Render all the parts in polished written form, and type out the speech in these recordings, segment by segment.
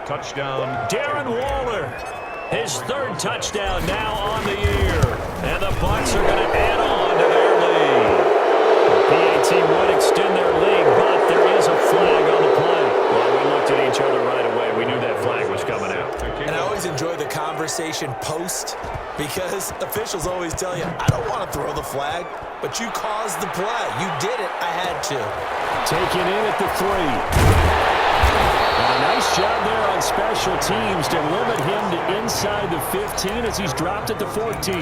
Touchdown, Darren Waller. His third touchdown now on the year. And the Bucs are going to add on to their lead. The PAT would extend their lead, but there is a flag on the play. Well, we looked at each other right away. We knew that flag was coming out. And I always enjoy the conversation post because officials always tell you, I don't want to throw the flag, but you caused the play. You did it. I had to. Taken in at the 3. And a nice job there on special teams to limit him to inside the 15 as he's dropped at the 14.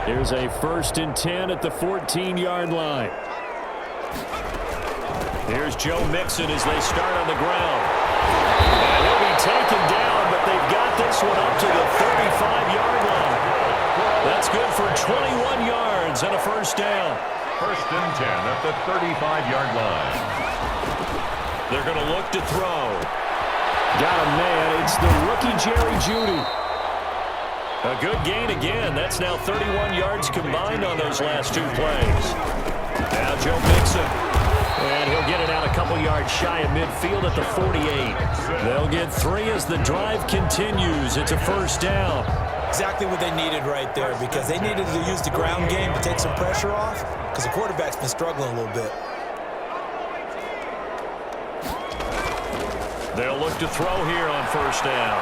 Here's a 1st and 10 at the 14-yard line. Here's Joe Mixon as they start on the ground. And he'll be taken down, but they've got this one up to the 35-yard line. That's good for 21 yards and a 1st down. 1st and 10 at the 35-yard line. They're going to look to throw. Got a man. It's the rookie Jerry Jeudy. A good gain again. That's now 31 yards combined on those last 2 plays. Now Joe Mixon. And he'll get it out a couple yards shy of midfield at the 48. They'll get 3 as the drive continues. It's a 1st down. Exactly what they needed right there because they needed to use the ground game to take some pressure off because the quarterback's been struggling a little bit. They'll look to throw here on 1st down.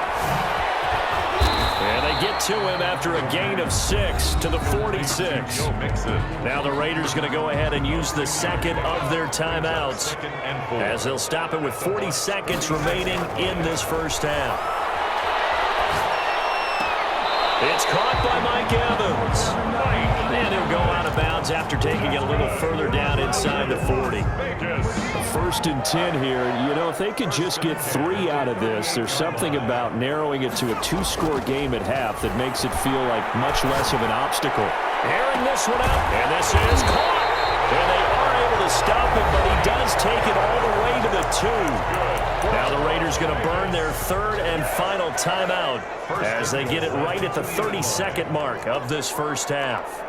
And they get to him after a gain of 6 to the 46. Now the Raiders going to go ahead and use the second of their timeouts as they'll stop it with 40 seconds remaining in this 1st half. It's caught by Mike Evans. And he'll go out of bounds after taking it a little further down inside the 40. 1st and 10 here. You know, if they could just get 3 out of this, there's something about narrowing it to a 2-score game at half that makes it feel like much less of an obstacle. Airing this one out, and this is caught. And they are able to stop him, but he does take it all the way to the 2. Now the Raiders going to burn their 3rd and final timeout as they get it right at the 32nd mark of this 1st half.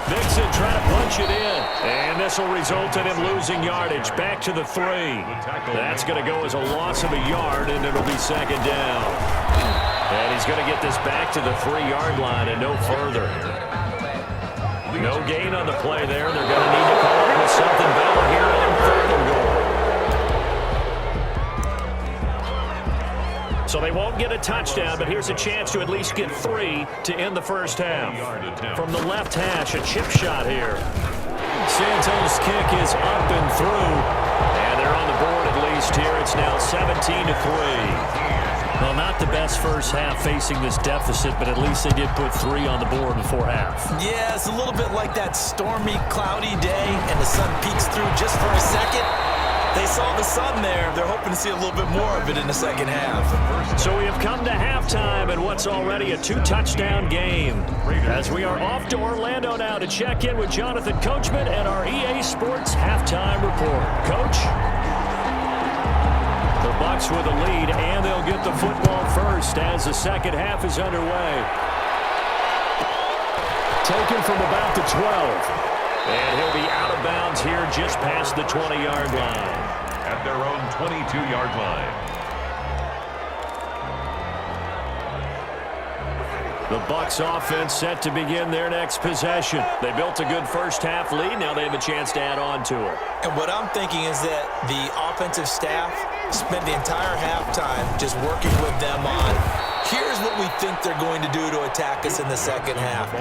Mixon trying to punch it in. And this will result in him losing yardage back to the 3. That's going to go as a loss of a yard, and it'll be 2nd down. And he's going to get this back to the 3-yard line and no further. No gain on the play there. They're going to need to come up with something better here on 3rd and goal. So they won't get a touchdown, but here's a chance to at least get 3 to end the 1st half. From the left hash, a chip shot here. Santos' kick is up and through. And they're on the board at least here. It's now 17-3. Well, not the best 1st half facing this deficit, but at least they did put 3 on the board before half. Yeah, it's a little bit like that stormy, cloudy day, and the sun peeks through just for a second. They saw the sun there. They're hoping to see a little bit more of it in the 2nd half. So we have come to halftime in what's already a 2-touchdown game. As we are off to Orlando now to check in with Jonathan Coachman and our EA Sports Halftime Report. Coach? The Bucs with a lead, and they'll get the football first as the 2nd half is underway. Taken from about the 12. And he'll be out of bounds here just past the 20-yard line. At their own 22-yard line. The Bucs offense set to begin their next possession. They built a good 1st half lead. Now they have a chance to add on to it. And what I'm thinking is that the offensive staff spent the entire halftime just working with them on here's what we think they're going to do to attack us in the 2nd half.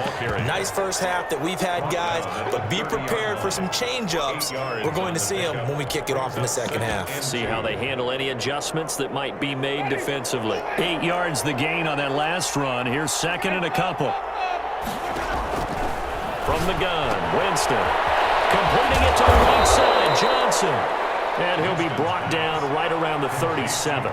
Nice 1st half that we've had, guys, but be prepared for some change-ups. We're going to see them when we kick it off in the 2nd half. See how they handle any adjustments that might be made defensively. 8 yards the gain on that last run. Here's 2nd and a couple. From the gun, Winston. Completing it to the right side, Johnson. And he'll be brought down right around the 37.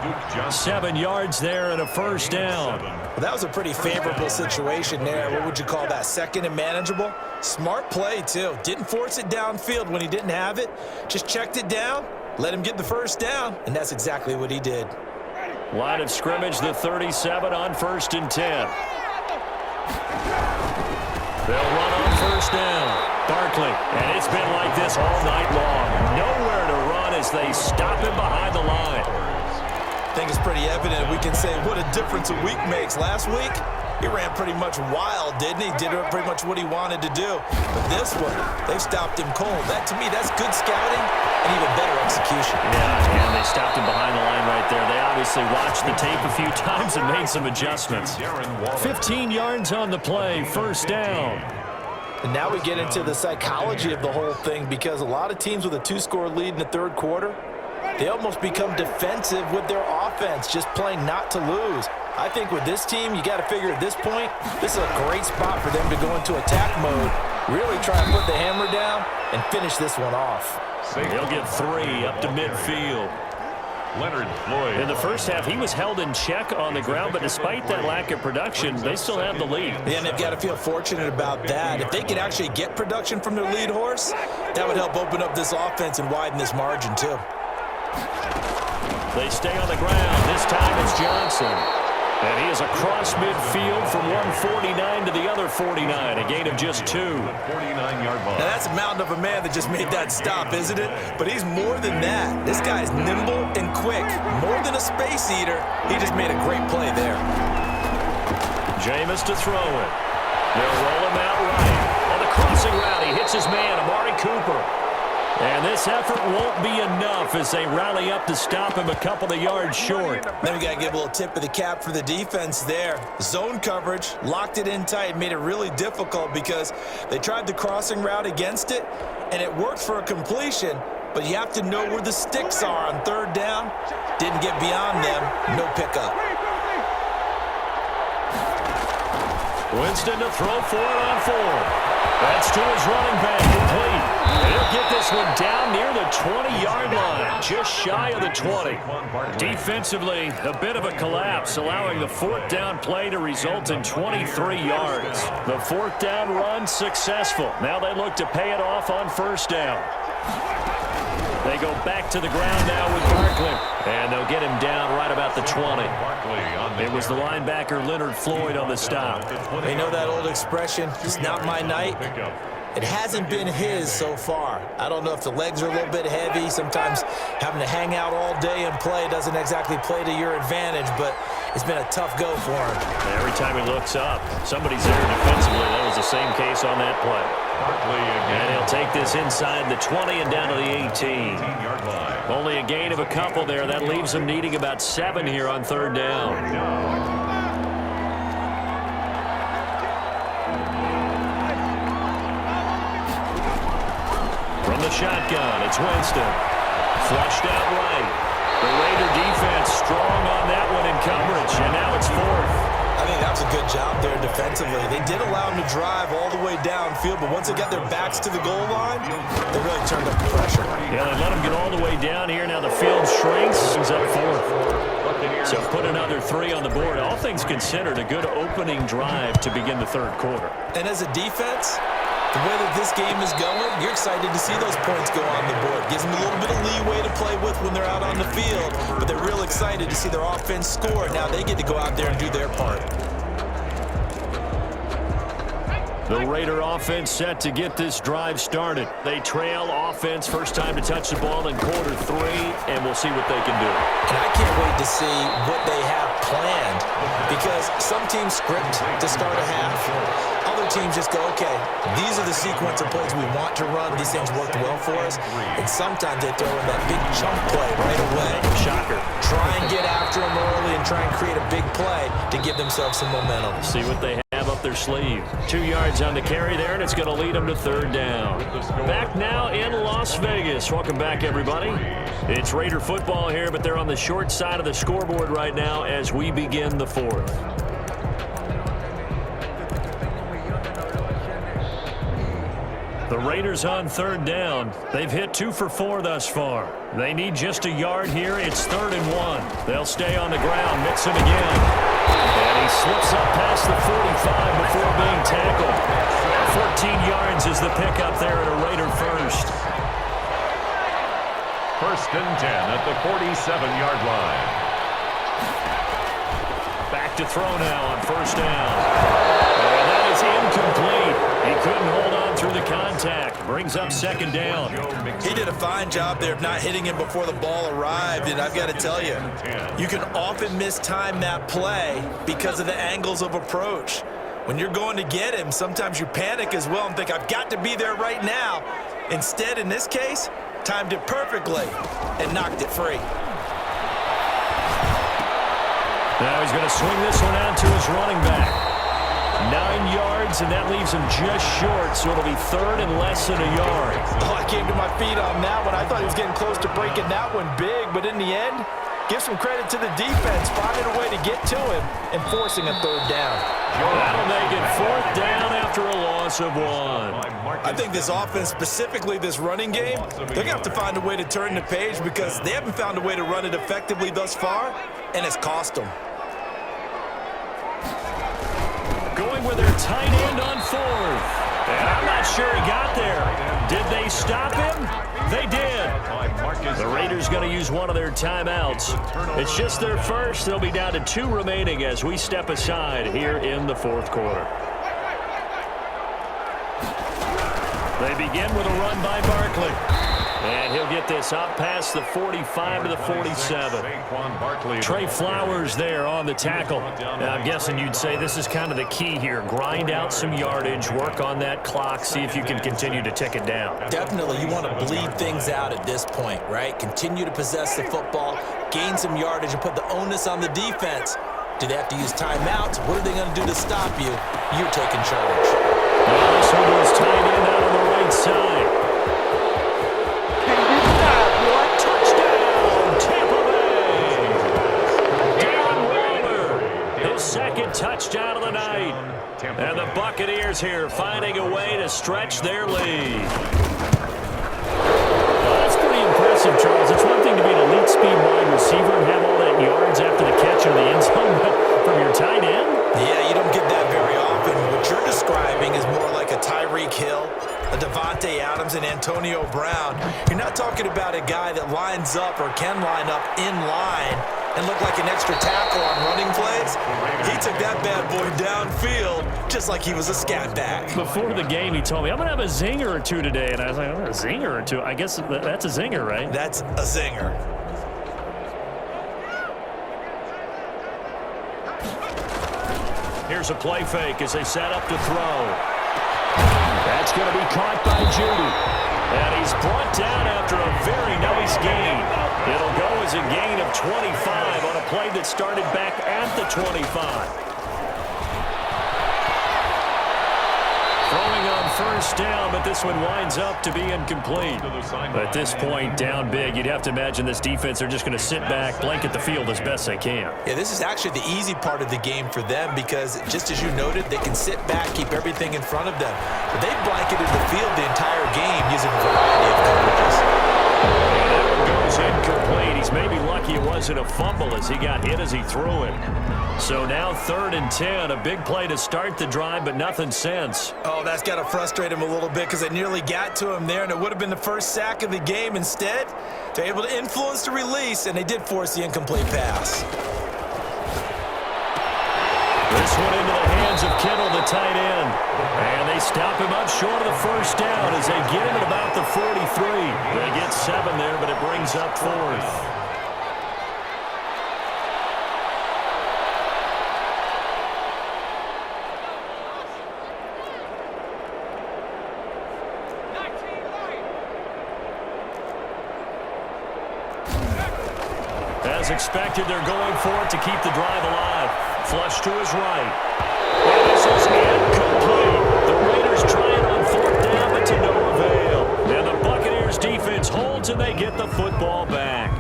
7 yards there and a 1st down. Well, that was a pretty favorable situation there. What would you call that? 2nd and manageable? Smart play, too. Didn't force it downfield when he didn't have it. Just checked it down, let him get the 1st down, and that's exactly what he did. Line of scrimmage, the 37 on 1st and 10. They'll run on first down. Barkley, and it's been like this all night long. Nowhere to run as they stop him behind the line. I think it's pretty evident. We can say what a difference a week makes. Last week, he ran pretty much wild, didn't he? Did pretty much what he wanted to do. But this one, they stopped him cold. That, to me, that's good scouting and even better execution. Yeah, and they stopped him behind the line right there. They obviously watched the tape a few times and made some adjustments. 15 yards on the play, first down. And now we get into the psychology of the whole thing, because a lot of teams with a 2-score lead in the third quarter, they almost become defensive with their offense, just playing not to lose. I think with this team, you got to figure at this point, this is a great spot for them to go into attack mode, really try and put the hammer down and finish this one off. They'll get 3 up to midfield. Leonard Floyd. In the first half, he was held in check on the ground, but despite that lack of production, they still have the lead. Yeah, and they've got to feel fortunate about that. If they could actually get production from their lead horse, that would help open up this offense and widen this margin too. They stay on the ground. This time it's Johnson. And he is across midfield from 149 to the other 49, a gain of just 2. 49-yard ball. Now that's a mountain of a man that just made that stop, isn't it? But he's more than that. This guy's nimble and quick. More than a space eater. He just made a great play there. Jameis to throw it. They'll roll him out right. On the crossing route, he hits his man, Amari Cooper. And this effort won't be enough as they rally up to stop him a couple of yards short. Then we got to give a little tip of the cap for the defense there. Zone coverage, locked it in tight, made it really difficult because they tried the crossing route against it, and it worked for a completion, but you have to know where the sticks are on third down. Didn't get beyond them, no pickup. Winston to throw for it on 4. That's to his running back, complete. And he'll get this one down near the 20-yard line, just shy of the 20. Defensively, a bit of a collapse, allowing the fourth down play to result in 23 yards. The fourth down run successful. Now they look to pay it off on first down. They go back to the ground now with Barkley. And they'll get him down right about the 20. It was the linebacker Leonard Floyd on the stop. They know that old expression, it's not my night. It hasn't been his so far. I don't know if the legs are a little bit heavy. Sometimes having to hang out all day and play doesn't exactly play to your advantage, but it's been a tough go for him. Every time he looks up, somebody's there defensively. That was the same case on that play. And he'll take this inside the 20 and down to the 18. Only a gain of a couple there. That leaves them needing about 7 here on third down. From the shotgun, it's Winston. Flushed out right. The Raider defense strong on that one in coverage, and now it's 4th. I think that was a good job there defensively. They did allow them to drive all the way downfield, but once they got their backs to the goal line, they really turned up the pressure. Yeah, they let them get all the way down here. Now the field shrinks. He's up 4th. So put another 3 on the board. All things considered, a good opening drive to begin the third quarter. And as a defense, the way that this game is going, you're excited to see those points go on the board. Gives them a little bit of leeway to play with when they're out on the field, but they're real excited to see their offense score. Now they get to go out there and do their part. The Raider offense set to get this drive started. They trail offense, first time to touch the ball in quarter 3, and we'll see what they can do. And I can't wait to see what they have planned, because some teams script to start a half. Other teams just go, okay, these are the sequence of plays we want to run. These things worked well for us. And sometimes they throw in that big chunk play right away. Shocker. Try and get after them early and try and create a big play to give themselves some momentum. See what they have up their sleeve. 2 yards on the carry there, and it's going to lead them to third down. Back now in Las Vegas. Welcome back, everybody. It's Raider football here, but they're on the short side of the scoreboard right now as we begin the 4th. The Raiders on third down. They've hit 2 for 4 thus far. They need just a yard here. It's 3rd and 1. They'll stay on the ground. Mixon again. And he slips up past the 45 before being tackled. 14 yards is the pickup there at a Raider first. 1st and 10 at the 47-yard line. Back to throw now on first down. And contact. Brings up second down. He did a fine job there of not hitting him before the ball arrived, and I've got to tell you, you can often mistime that play because of the angles of approach. When you're going to get him, sometimes you panic as well and think, I've got to be there right now. Instead, in this case, timed it perfectly and knocked it free. Now he's going to swing this one out to his running back. 9 yards, and that leaves him just short, so it'll be third and less than a yard. Oh, I came to my feet on that one. I thought he was getting close to breaking that one big, but in the end, give some credit to the defense, finding a way to get to him and forcing a third down. That'll make it fourth down after a loss of 1. I think this offense, specifically this running game, they're going to have to find a way to turn the page because they haven't found a way to run it effectively thus far, and it's cost them. Going with their tight end on fourth. And I'm not sure he got there. Did they stop him? They did. The Raiders going to use one of their timeouts. It's just their first. They'll be down to 2 remaining as we step aside here in the fourth quarter. They begin with a run by Barkley. And he'll get this up past the 45 to the 47. Trey Flowers there on the tackle. Now, I'm guessing you'd say this is kind of the key here. Grind out some yardage, work on that clock, see if you can continue to tick it down. Definitely, you want to bleed things out at this point, right? Continue to possess the football, gain some yardage, and put the onus on the defense. Do they have to use timeouts? What are they going to do to stop you? You're taking charge. Now this one was tight end out on the right side. Second touchdown of the night. And the Buccaneers here finding a way to stretch their lead. Well, that's pretty impressive, Charles. It's one thing to be an elite speed wide receiver and have all that yards after the catch in the end zone, but from your tight end? Yeah, you don't get that very often. What you're describing is more like a Tyreek Hill, a Devontae Adams, and Antonio Brown. You're not talking about a guy that lines up or can line up in line and look like an extra tackle on running plays. He took that bad boy downfield just like he was a scat back. Before the game, he told me, I'm going to have a zinger or two today. And I was like, oh, a zinger or two? I guess that's a zinger, right? That's a zinger. Here's a play fake as they set up to throw. That's going to be caught by Judy. And he's brought down after a very nice gain. It'll go as a gain of 25 on a play that started back at the 25. Throwing on first down, but this one winds up to be incomplete. At this point, down big, you'd have to imagine this defense are just going to sit back, blanket the field as best they can. Yeah, this is actually the easy part of the game for them because, just as you noted, they can sit back, keep everything in front of them. But they've blanketed the field the entire game using a variety of coverages. And that one goes incomplete. He's maybe lucky it wasn't a fumble as he got hit as he threw it. So now 3rd and 10, a big play to start the drive, but nothing since. Oh, that's got to frustrate him a little bit because they nearly got to him there, and it would have been the first sack of the game. Instead, they're able to influence the release, and they did force the incomplete pass. This one into the hands of Kittle, the tight end. And they stop him up short of the first down as they get him at about the 43. They get 7 there, but it brings up 4th. As expected, they're going for it to keep the drive alive. Flush to his right. And this is incomplete. The Raiders try it on 4th down, but to no avail. And the Buccaneers defense holds, and they get the football back.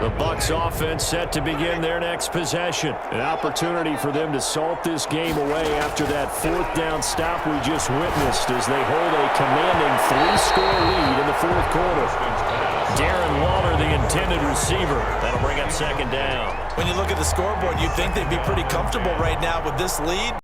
The Bucs offense set to begin their next possession. An opportunity for them to salt this game away after that 4th down stop we just witnessed as they hold a commanding 3-score lead in the 4th quarter. Darren Waller, the intended receiver. That'll bring up 2nd down. When you look at the scoreboard, you'd think they'd be pretty comfortable right now with this lead.